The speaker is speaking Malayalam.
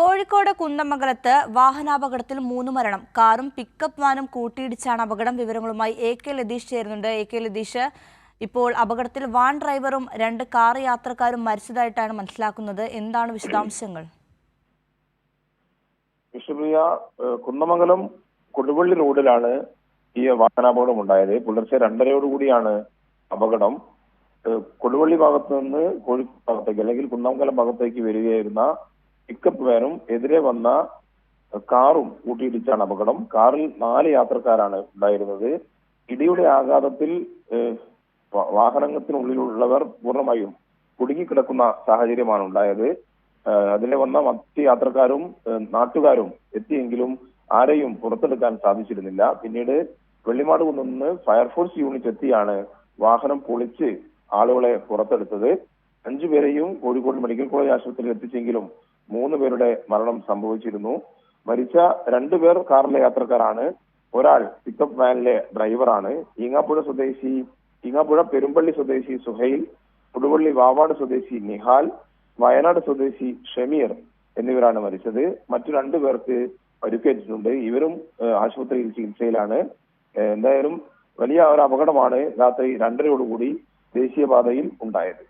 കോഴിക്കോട് കുന്ദമംഗലത്ത് വാഹനാപകടത്തിൽ 3 മരണം. കാറും പിക്കപ്പ് വാനും കൂട്ടിയിടിച്ചാണ് അപകടം. വിവരങ്ങളുമായി AK ലതീഷ് ചേരുന്നുണ്ട്. AK ലതീഷ്, ഇപ്പോൾ അപകടത്തിൽ വാൻ ഡ്രൈവറും 2 കാർ യാത്രക്കാരും മരിച്ചതായിട്ടാണ് മനസ്സിലാക്കുന്നത്. എന്താണ് വിശദാംശങ്ങൾ? വിഷ്ണുപ്രിയ, കുന്ദമംഗലം കൊടുവള്ളി റോഡിലാണ് ഈ വാഹനാപകടം ഉണ്ടായത്. പുലർച്ചെ 2:30 അപകടം. കൊടുവള്ളി ഭാഗത്ത് നിന്ന് കോഴിക്കോട് ഭാഗത്തേക്ക് അല്ലെങ്കിൽ കുന്ദമംഗലം ഭാഗത്തേക്ക് വരികയായിരുന്ന പിക്കപ്പ് വാനും എതിരെ വന്ന കാറും കൂട്ടിയിടിച്ചാണ് അപകടം. കാറിൽ 4 യാത്രക്കാരാണ് ഉണ്ടായിരുന്നത്. ഇടിയുടെ ആഘാതത്തിൽ വാഹനത്തിനുള്ളിലുള്ളവർ പൂർണ്ണമായും കുടുങ്ങിക്കിടക്കുന്ന സാഹചര്യമാണ് ഉണ്ടായത്. അതിലെ വന്ന മറ്റ് യാത്രക്കാരും നാട്ടുകാരും എത്തിയെങ്കിലും ആരെയും പുറത്തെടുക്കാൻ സാധിച്ചിരുന്നില്ല. പിന്നീട് വെള്ളിമാട് കുന്ന് ഫയർഫോഴ്സ് യൂണിറ്റ് എത്തിയാണ് വാഹനം പൊളിച്ച് ആളുകളെ പുറത്തെടുത്തത്. 5 പേരെയും കോഴിക്കോട് മെഡിക്കൽ കോളേജ് ആശുപത്രിയിൽ എത്തിച്ചെങ്കിലും 3 പേരുടെ മരണം സംഭവിച്ചിരുന്നു. മരിച്ച 2 പേർ കാറിലെ യാത്രക്കാരാണ്. ഒരാൾ പിക്കപ്പ് വാനിലെ ഡ്രൈവറാണ്. ഈങ്ങാപ്പുഴ പെരുമ്പള്ളി സ്വദേശി സുഹൈൽ, കൊടുവള്ളി വാവാട് സ്വദേശി നിഹാൽ, വയനാട് സ്വദേശി ഷമീർ എന്നിവരാണ് മരിച്ചത്. മറ്റു 2 പേർക്ക് പരിക്കേറ്റിട്ടുണ്ട്. ഇവരും ആശുപത്രിയിൽ ചികിത്സയിലാണ്. എന്തായാലും വലിയ ഒരു അപകടമാണ് രാത്രി 2:30 ദേശീയപാതയിൽ ഉണ്ടായത്.